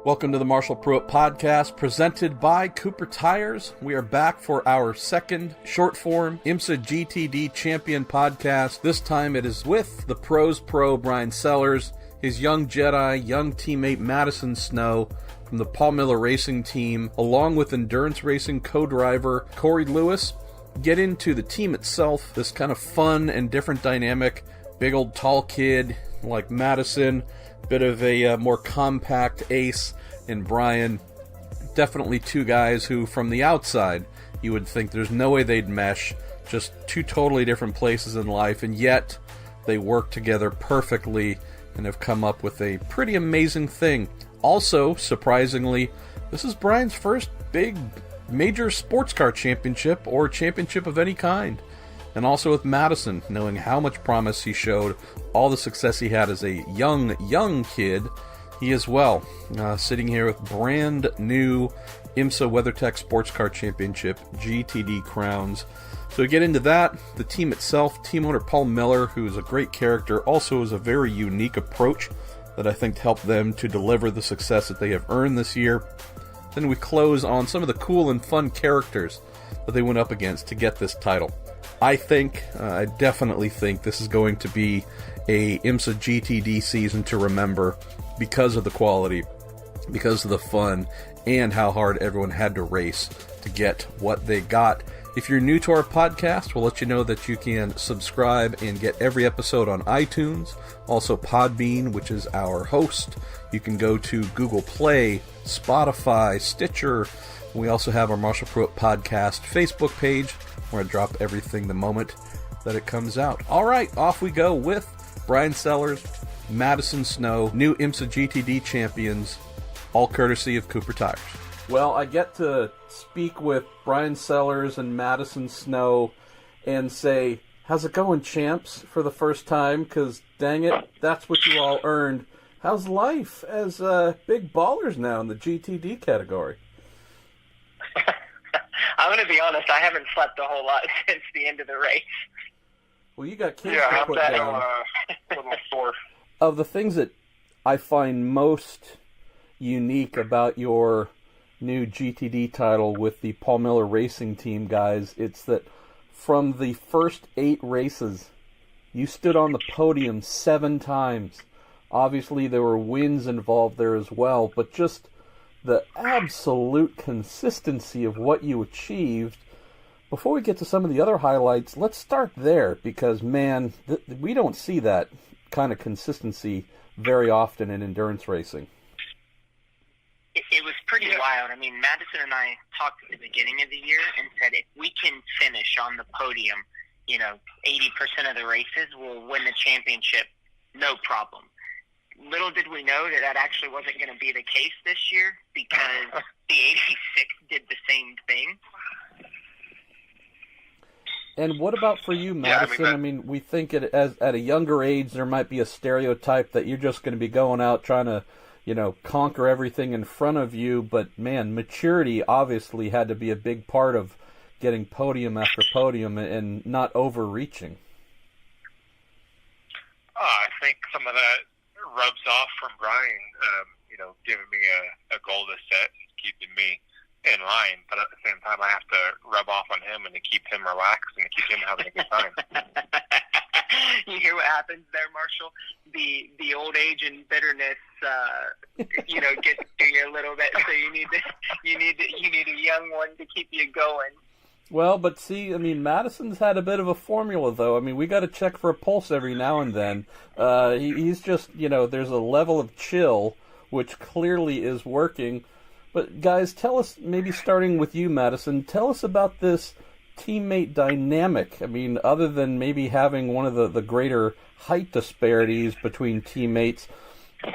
Welcome to the Marshall Pruett Podcast, presented by Cooper Tires. We are back for our second short-form IMSA GTD Champion podcast. This time it is with the Pros Pro, Bryan Sellers, his young Jedi, young teammate Madison Snow from the Paul Miller Racing Team, along with endurance racing co-driver Corey Lewis. Get into the team itself, this kind of fun and different dynamic. Big old tall kid like Madison, bit of a more compact ace in Bryan. Definitely two guys who, from the outside, you would think there's no way they'd mesh. Just two totally different places in life, and yet they work together perfectly and have come up with a pretty amazing thing. Also, surprisingly, this is Bryan's first big major sports car championship or championship of any kind. And also with Madison, knowing how much promise he showed, all the success he had as a young kid, he as well, sitting here with brand new IMSA WeatherTech SportsCar Championship GTD crowns. So to get into that, the team itself, team owner Paul Miller, who is a great character, also has a very unique approach that I think helped them to deliver the success that they have earned this year. Then we close on some of the cool and fun characters that they went up against to get this title. I definitely think this is going to be a IMSA GTD season to remember because of the quality, because of the fun, and how hard everyone had to race to get what they got. If you're new to our podcast, we'll let you know that you can subscribe and get every episode on iTunes. Also Podbean, which is our host. You can go to Google Play, Spotify, Stitcher. We also have our Marshall Pruett Podcast Facebook page, where I drop everything the moment that it comes out. All right, off we go with Bryan Sellers, Madison Snow, new IMSA GTD champions, all courtesy of Cooper Tires. Well, I get to speak with Bryan Sellers and Madison Snow and say, how's it going, champs, for the first time? Because, dang it, that's what you all earned. How's life as big ballers now in the GTD category? I'm going to be honest, I haven't slept a whole lot since the end of the race. Well, you got kids to put down. Little sore. Of the things that I find most unique about your new GTD title with the Paul Miller Racing Team, guys, it's that from the first 8 races, you stood on the podium 7 times. Obviously, there were wins involved there as well, but just the absolute consistency of what you achieved. Before we get to some of the other highlights, let's start there, because, man, we don't see that kind of consistency very often in endurance racing. It was pretty wild. I mean, Madison and I talked at the beginning of the year and said if we can finish on the podium, 80% of the races, we'll win the championship, no problem. Little did we know that actually wasn't going to be the case this year, because the 86 did the same thing. And what about for you, Madison? I mean, we think at a younger age there might be a stereotype that you're just going to be going out trying to, conquer everything in front of you. But, man, maturity obviously had to be a big part of getting podium after podium and not overreaching. I think some of that rubs off from Bryan, giving me a goal to set, keeping me in line, but at the same time I have to rub off on him and to keep him relaxed and to keep him having a good time. You hear what happens there, Marshall? The old age and bitterness, gets to you a little bit. So you need a young one to keep you going. Well, but see, I mean, Madison's had a bit of a formula, though. I mean, we got to check for a pulse every now and then. He's just, there's a level of chill, which clearly is working. But, guys, tell us, maybe starting with you, Madison, tell us about this teammate dynamic. I mean, other than maybe having one of the greater height disparities between teammates,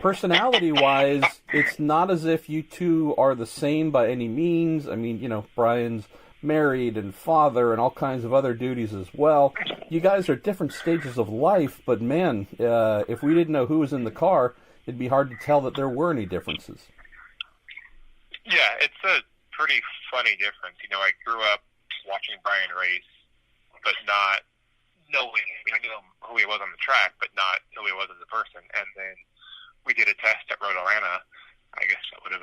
personality-wise, it's not as if you two are the same by any means. I mean, Bryan's married and father and all kinds of other duties as well. You guys are different stages of life, but man, if we didn't know who was in the car, it'd be hard to tell that there were any differences. Yeah, it's a pretty funny difference. I grew up watching Bryan race, but not knowing. I knew who he was on the track, but not who he was as a person. And then we did a test at Road Atlanta. I guess that would have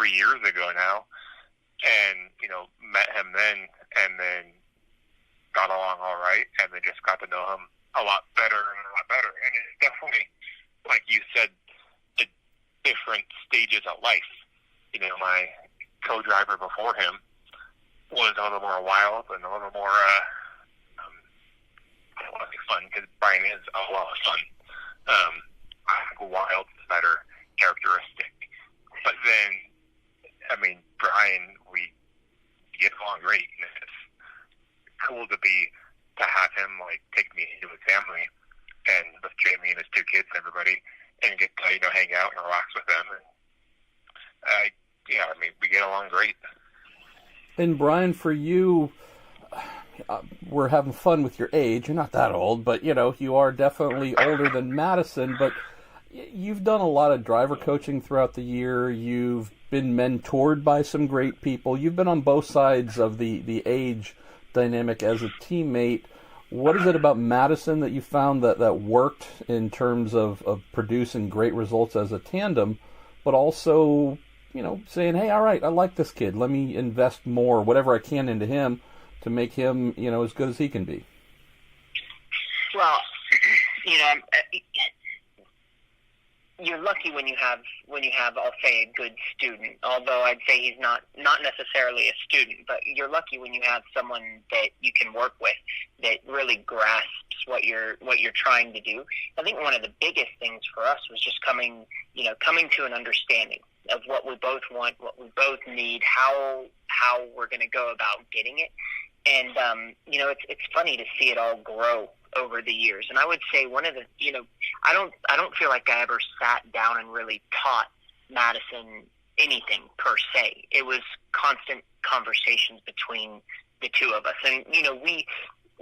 3 years ago now, and met him then, and then got along all right, and then just got to know him a lot better. And it's definitely, like you said, the different stages of life. My co-driver before him was a little more wild and a little more, I don't want to say fun, because Bryan is a lot of fun. I think wild is a better characteristic. But then, Bryan, we get along great, and it's cool to have him take me into his family and with Jamie and his 2 kids and everybody, and get to hang out and relax with them. And we get along great. And Bryan, for you, we're having fun with your age. You're not that old, but you are definitely older than Madison. But you've done a lot of driver coaching throughout the year. You've been mentored by some great people. You've been on both sides of the age dynamic as a teammate. What is it about Madison that you found that worked in terms of producing great results as a tandem, but also, saying, hey, all right, I like this kid. Let me invest more, whatever I can, into him to make him, as good as he can be? Well, you're lucky when you have, I'll say, a good student. Although I'd say he's not necessarily a student, but you're lucky when you have someone that you can work with that really grasps what you're trying to do. I think one of the biggest things for us was just coming to an understanding of what we both want, what we both need, how we're going to go about getting it. And it's funny to see it all grow over the years. And I would say one of the, I don't feel like I ever sat down and really taught Madison anything per se. It was constant conversations between the two of us. And,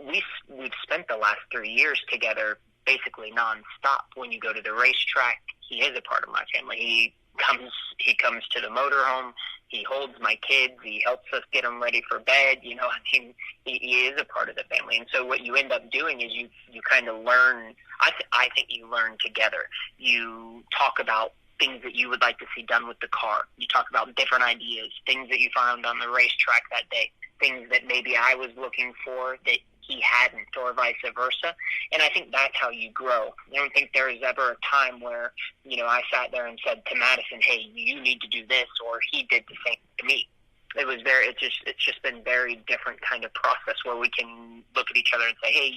we've spent the last 3 years together basically nonstop. When you go to the racetrack, he is a part of my family. He comes to the motorhome. He holds my kids. He helps us get them ready for bed. He is a part of the family. And so what you end up doing is you kind of learn. I think you learn together. You talk about things that you would like to see done with the car. You talk about different ideas, things that you found on the racetrack that day, things that maybe I was looking for that he hadn't, or vice versa. And I think that's how you grow. I don't think there was ever a time where, I sat there and said to Madison, hey, you need to do this, or he did the same to me. It's just been very different kind of process where we can look at each other and say, hey,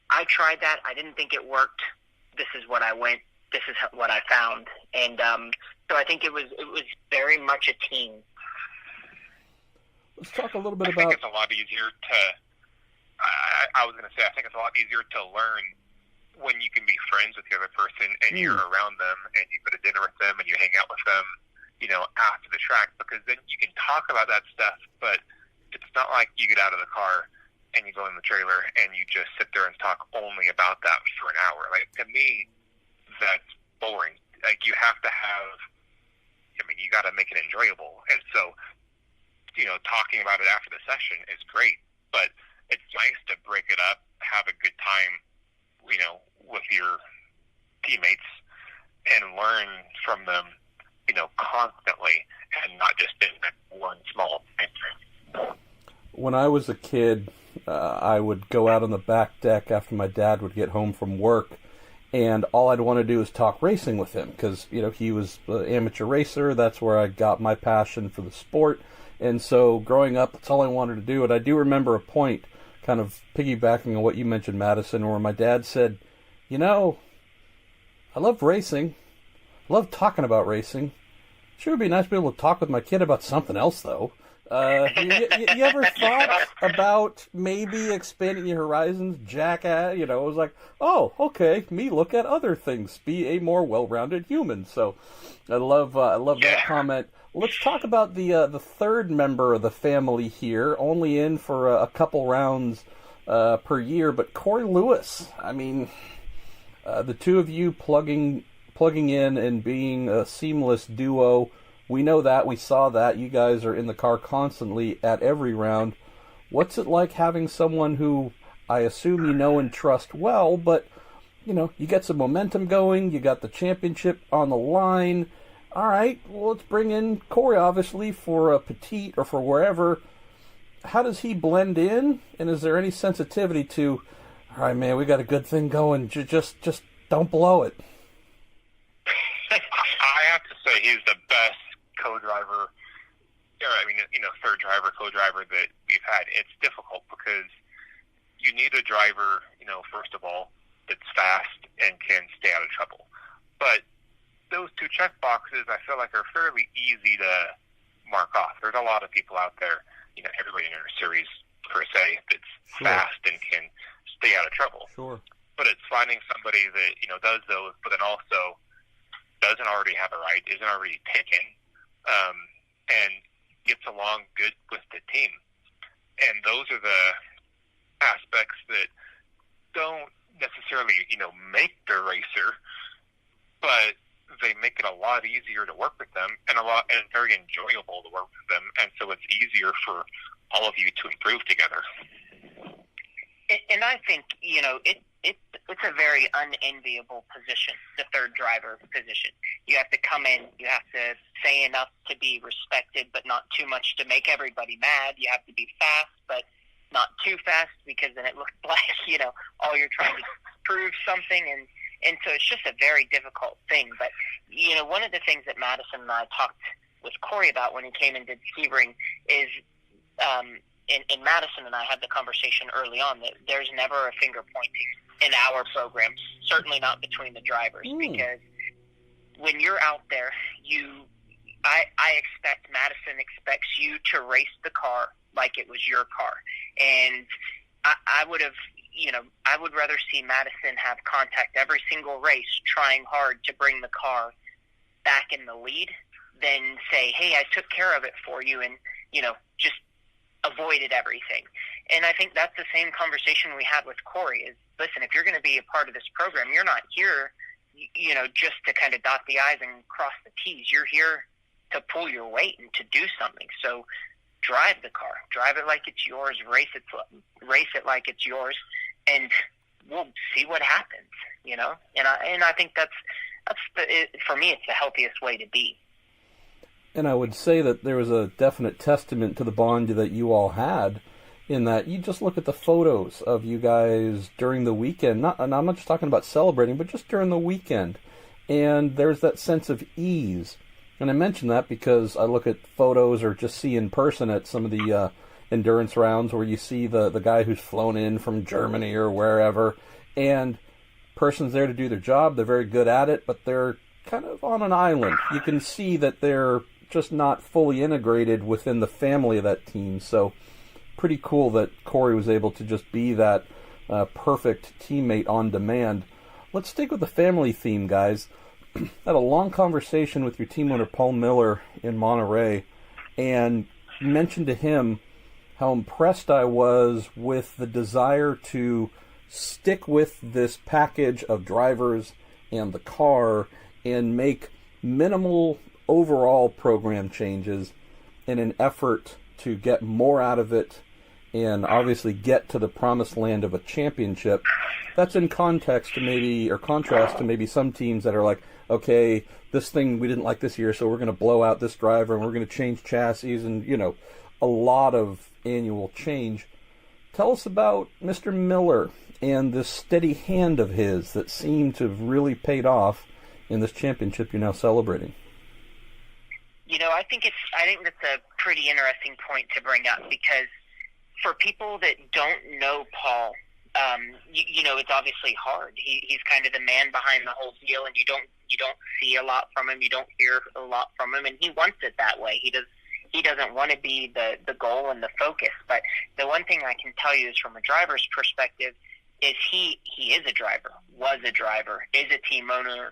I tried that. I didn't think it worked. This is what I went. This is what I found. And so I think it was very much a team. Let's talk a little bit about... I think it's a lot easier to... I was going to say, I think it's a lot easier to learn when you can be friends with the other person and you're around them and you go to dinner with them and you hang out with them, after the track, because then you can talk about that stuff, but it's not like you get out of the car and you go in the trailer and you just sit there and talk only about that for an hour. Like, to me, that's boring. Like, you have to have, you got to make it enjoyable. And so, talking about it after the session is great, but it's nice to break it up, have a good time, with your teammates and learn from them, constantly, and not just in one small thing. When I was a kid, I would go out on the back deck after my dad would get home from work, and all I'd want to do is talk racing with him because, he was an amateur racer. That's where I got my passion for the sport. And so growing up, that's all I wanted to do. And I do remember a point, kind of piggybacking on what you mentioned, Madison, where my dad said, I love racing. I love talking about racing. Sure would be nice to be able to talk with my kid about something else, though. You ever thought about maybe expanding your horizons? It was like, oh, okay, me look at other things, be a more well-rounded human. So I love that comment. Let's talk about the third member of the family here, only in for a couple rounds per year, but Corey Lewis. The two of you plugging in and being a seamless duo. We know that. We saw that. You guys are in the car constantly at every round. What's it like having someone who I assume you know and trust well, but, you get some momentum going. You got the championship on the line. all right, well, let's bring in Corey, obviously, for a petite or for wherever. How does he blend in? And is there any sensitivity to, all right, man, we got a good thing going. Just don't blow it. I have to say he's the best co-driver, third driver, co-driver that we've had. It's difficult because you need a driver, first of all, that's fast and can stay out of trouble. But those two check boxes, I feel like, are fairly easy to mark off. There's a lot of people out there, everybody in our series, per se, that's fast and can stay out of trouble. Sure. But it's finding somebody that, does those, but then also doesn't already have a ride, isn't already taken, and gets along good with the team. And those are the aspects that don't necessarily, make the racer, but they make it a lot easier to work with them and very enjoyable to work with them. And so it's easier for all of you to improve together. And I think, it's a very unenviable position, the third driver position. You have to come in, you have to say enough to be respected, but not too much to make everybody mad. You have to be fast, but not too fast, because then it looks like, all you're trying to prove something. And so it's just a very difficult thing. But, one of the things that Madison and I talked with Corey about when he came and did Sebring is, and Madison and I had the conversation early on, that there's never a finger pointing in our program, certainly not between the drivers, because when you're out there, I expect, Madison expects you to race the car like it was your car. And I would rather see Madison have contact every single race, trying hard to bring the car back in the lead, than say, hey, I took care of it for you, and, just avoided everything. And I think that's the same conversation we had with Corey is, listen, if you're going to be a part of this program, you're not here, just to kind of dot the I's and cross the T's. You're here to pull your weight and to do something. So drive the car, drive it like it's yours, race it like it's yours, and we'll see what happens, And I think for me, it's the healthiest way to be. And I would say that there was a definite testament to the bond that you all had, in that you just look at the photos of you guys during the weekend. And I'm not just talking about celebrating, but just during the weekend. And there's that sense of ease. And I mention that because I look at photos or just see in person at some of the endurance rounds where you see the guy who's flown in from Germany or wherever, and person's there to do their job. They're very good at it, but they're kind of on an island. You can see that they're just not fully integrated within the family of that team. So pretty cool that Corey was able to just be that perfect teammate on demand. Let's stick with the family theme, guys. I had a long conversation with your team owner, Paul Miller, in Monterey, and mentioned to him how impressed I was with the desire to stick with this package of drivers and the car and make minimal overall program changes in an effort to get more out of it and obviously get to the promised land of a championship. That's in contrast to maybe some teams that are like, okay, this thing we didn't like this year, so we're going to blow out this driver and we're going to change chassis and, a lot of annual change. Tell us about Mr. Miller and this steady hand of his that seemed to have really paid off in this championship you're now celebrating. I think that's a pretty interesting point to bring up, because for people that don't know Paul, it's obviously hard. He's kind of the man behind the whole deal, and you don't see a lot from him, you don't hear a lot from him, and he wants it that way. He doesn't want to be the goal and the focus. But the one thing I can tell you is, from a driver's perspective, is he is a driver, was a driver, is a team owner,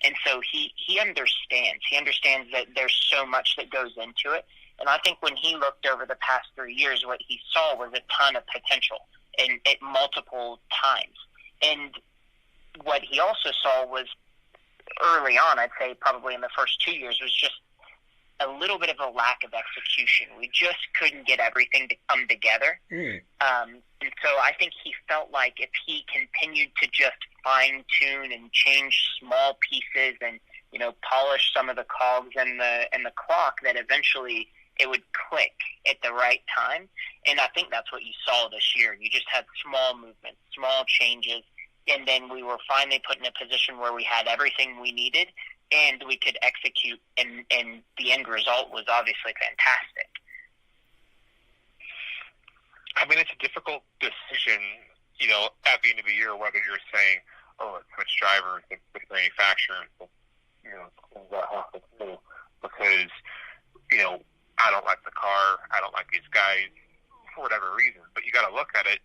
and so he understands. He understands that there's so much that goes into it. And I think when he looked over the past 3 years, what he saw was a ton of potential at multiple times. And what he also saw was, early on, I'd say probably in the first 2 years, was just a little bit of a lack of execution. We just couldn't get everything to come together. And so I think he felt like if he continued to just fine-tune and change small pieces and, polish some of the cogs and the clock, that eventually it would click at the right time. And I think that's what you saw this year. You just had small movements, small changes, and then we were finally put in a position where we had everything we needed and we could execute, and the end result was obviously fantastic. I mean, it's a difficult decision, at the end of the year, whether you're saying, let's switch drivers, let's switch manufacturers, because, I don't like the car, I don't like these guys, for whatever reason. But you got to look at it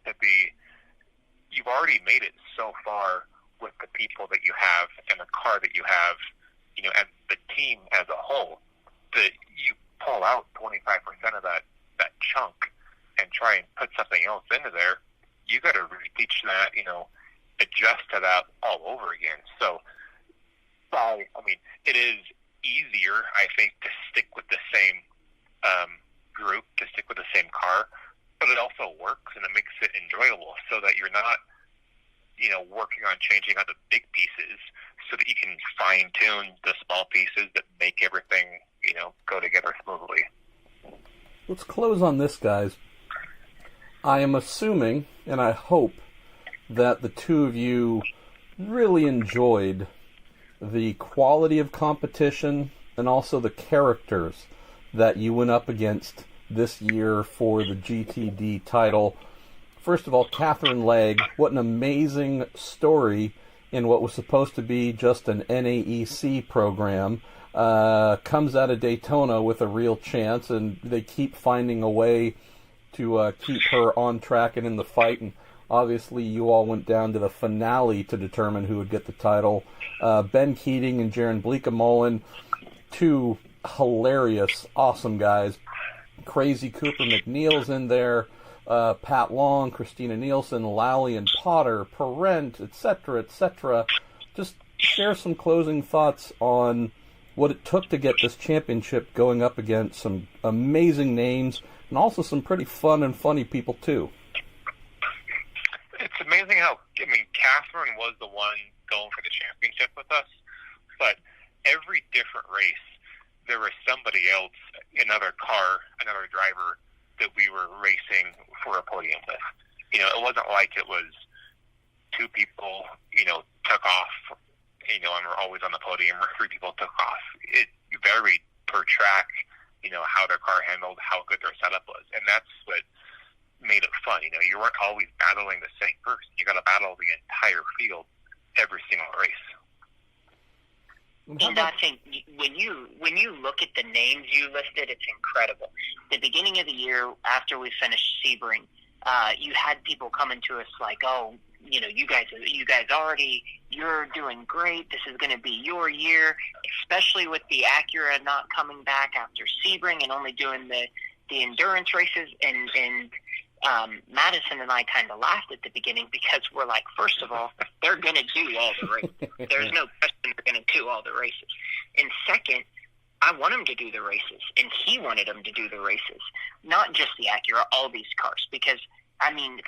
you've already made it so far with the people that you have and the car that you have, and the team as a whole, that you pull out 25% of that chunk and try and put something else into there. You got to reteach that, adjust to that all over again. So, it is easier, I think, to stick with the same group, to stick with the same car, but it also works and it makes it enjoyable so that you're not, working on changing out the big pieces so that you can fine-tune the small pieces that make everything, go together smoothly. Let's close on this, guys. I am assuming, and I hope, that the two of you really enjoyed the quality of competition and also the characters that you went up against this year for the GTD title. First of all, Catherine Legg, what an amazing story in what was supposed to be just an NAEC program. Comes out of Daytona with a real chance, and they keep finding a way to keep her on track and in the fight. And obviously, you all went down to the finale to determine who would get the title. Ben Keating and Jaron Bleekemolen, two hilarious, awesome guys. Crazy Cooper McNeil's in there. Pat Long, Christina Nielsen, Lally and Potter, Parent, etc., etc. Just share some closing thoughts on what it took to get this championship, going up against some amazing names and also some pretty fun and funny people too. It's amazing how, Catherine was the one going for the championship with us, but every different race, there was somebody else, another car, another driver that we were racing for a podium with. It wasn't like it was two people, took off, and we're always on the podium, or three people took off. It varied per track, how their car handled, how good their setup was. And that's what made it fun. You weren't always battling the same person. You got to battle the entire field every single race. And I think when you look at the names you listed, it's incredible. The beginning of the year, after we finished Sebring, you had people coming to us like, you guys already, you're doing great. This is going to be your year, especially with the Acura not coming back after Sebring and only doing the endurance races. And Madison and I kind of laughed at the beginning because we're like, first of all, they're going to do all the races. There's no question they're going to do all the races. And second, I want them to do the races, and he wanted them to do the races, not just the Acura, all these cars. Because,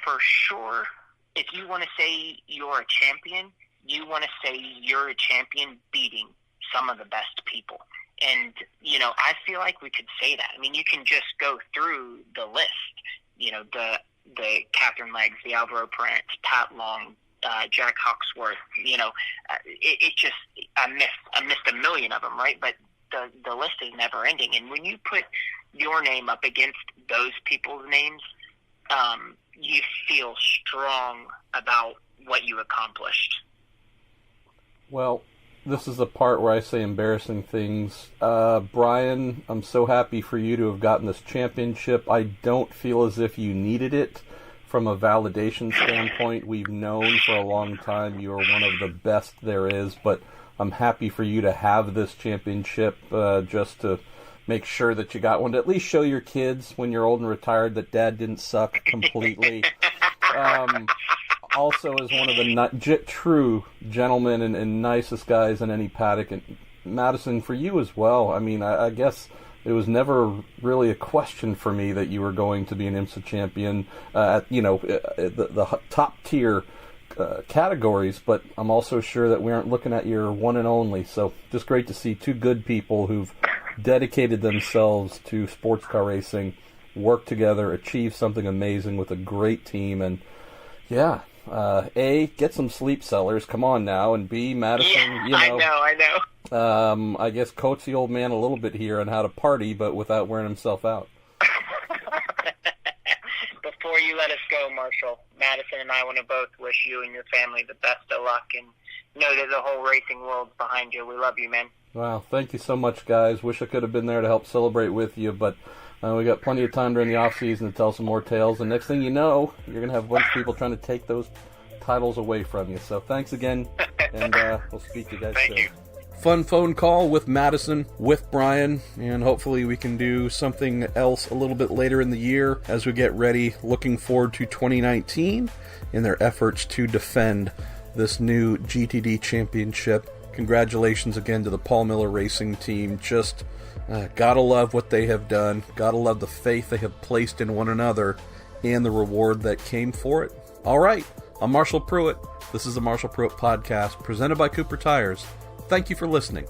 for sure, if you want to say you're a champion, you want to say you're a champion beating some of the best people. And, I feel like we could say that. You can just go through the list. The Catherine Leggs, the Alvaro Parent, Pat Long, Jack Hawksworth. I missed a million of them, right? But the list is never ending. And when you put your name up against those people's names, you feel strong about what you accomplished. Well, this is the part where I say embarrassing things. Bryan, I'm so happy for you to have gotten this championship. I don't feel as if you needed it from a validation standpoint. We've known for a long time you are one of the best there is, but I'm happy for you to have this championship just to make sure that you got one to at least show your kids when you're old and retired that Dad didn't suck completely. Also, as one of the true gentlemen and nicest guys in any paddock, and Madison, for you as well. I guess it was never really a question for me that you were going to be an IMSA champion at the top tier categories, but I'm also sure that we aren't looking at your one and only. So just great to see two good people who've dedicated themselves to sports car racing, work together, achieve something amazing with a great team, and yeah, A, get some sleep, sellers, come on now, and B, Madison, I know. I guess coach the old man a little bit here on how to party, but without wearing himself out. Before you let us go, Marshall, Madison and I want to both wish you and your family the best of luck, and know that the whole racing world's behind you. We love you, man. Wow, thank you so much, guys. Wish I could have been there to help celebrate with you, but we got plenty of time during the off-season to tell some more tales, and next thing you know, you're going to have a bunch of people trying to take those titles away from you. So thanks again, and we'll speak to you guys soon. Thank you. Fun phone call with Madison, with Bryan, and hopefully we can do something else a little bit later in the year as we get ready, looking forward to 2019 in their efforts to defend this new GTD championship. Congratulations again to the Paul Miller Racing team. Just gotta love what they have done, gotta love the faith they have placed in one another, and the reward that came for it. All right, I'm Marshall Pruett. This is the Marshall Pruett Podcast, presented by Cooper Tires. Thank you for listening.